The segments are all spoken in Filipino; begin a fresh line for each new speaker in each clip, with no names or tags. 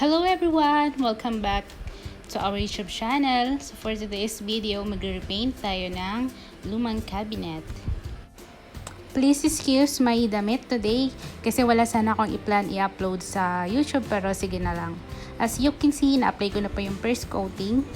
Hello everyone! Welcome back to our YouTube channel. So for today's video, mag-repaint tayo ng lumang cabinet. Please excuse my damit today kasi wala sana akong i-plan i-upload sa YouTube pero sige na lang. As you can see, na-apply ko na pa yung first coating.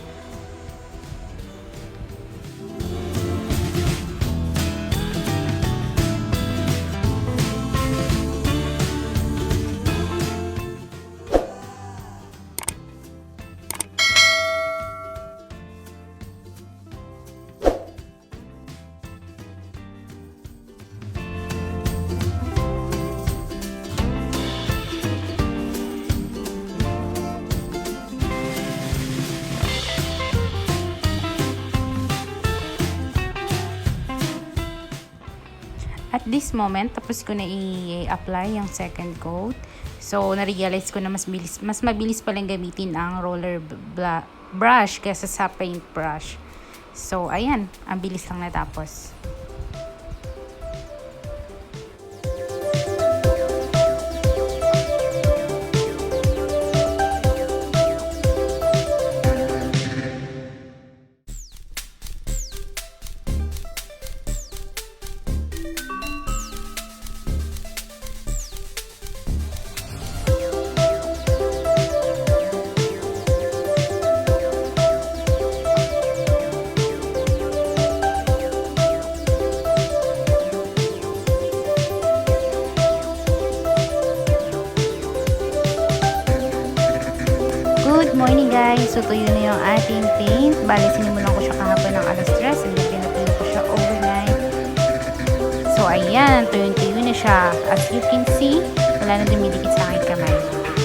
At this moment, tapos ko na i-apply yung second coat. So, na-realize ko na mas mabilis palang gamitin ang roller brush kaysa sa paint brush. So, ayan, ang bilis lang natapos. Good morning guys! So tuyo na yung ating paint. Bali, sinimulan ko siya kahapon ng alas 3 and then pinatuyo ko siya overnight. So ayan, tuyo na siya. As you can see, wala na dumidikit sa aking kamay.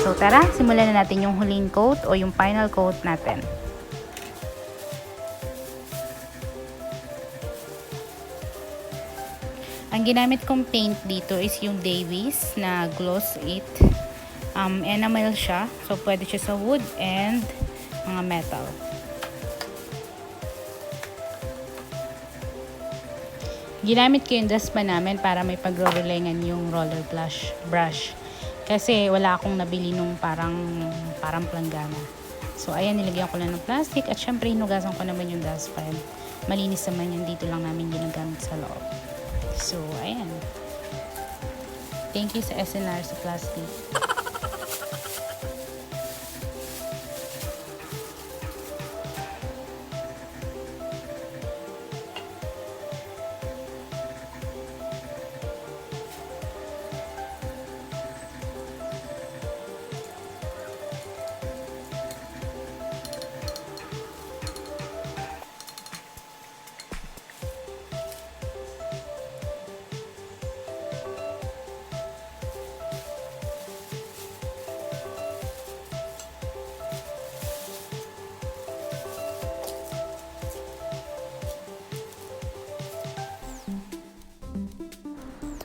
So tara, simulan na natin yung huling coat o yung final coat natin. Ang ginamit kong paint dito is yung Davies na Gloss 8. Enamel siya. So, pwede siya sa wood and mga metal. Ginamit ko yung dustpan namin para may pagro-relengan yung roller brush. Kasi wala akong nabili nung parang planggana. So, ayan, nilagyan ko lang ng plastic. At syempre, hinugasan ko naman yung dustpan. Malinis naman yan. Dito lang namin ginagamit sa loob. So, ayan. Thank you sa SNR sa plastic.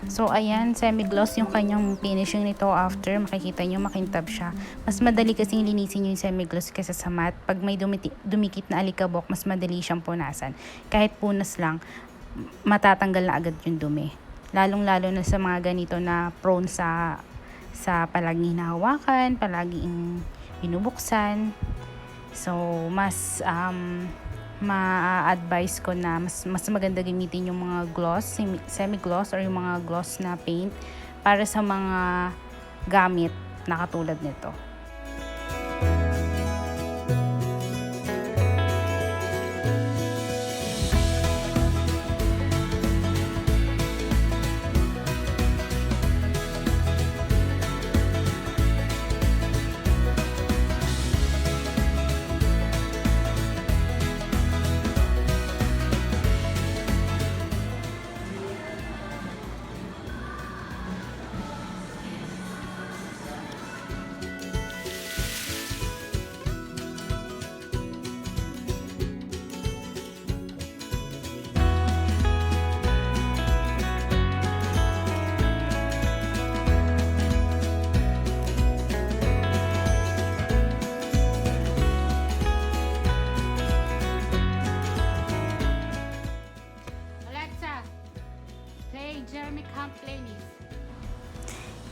So, ayan, semi-gloss yung kanyang finishing nito after. Makikita nyo, makintab siya. Mas madali kasing linisin yung semi-gloss kaysa sa matte. Pag may dumikit na alikabok, mas madali siyang punasan. Kahit punas lang, matatanggal na agad yung dumi. Lalong-lalo na sa mga ganito na prone sa palaging hinahawakan, palaging binubuksan. So, mas ma-advise ko na mas maganda gamitin yung mga gloss, semi-gloss or yung mga gloss na paint para sa mga gamit na katulad nito.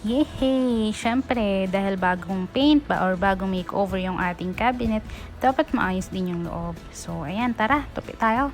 Yehey! Syempre, dahil bagong paint ba or bagong makeover yung ating cabinet, dapat maayos din yung loob. So, ayan, tara, tupi tayo.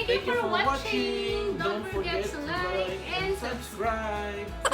Thank you for watching. Don't forget to like and subscribe.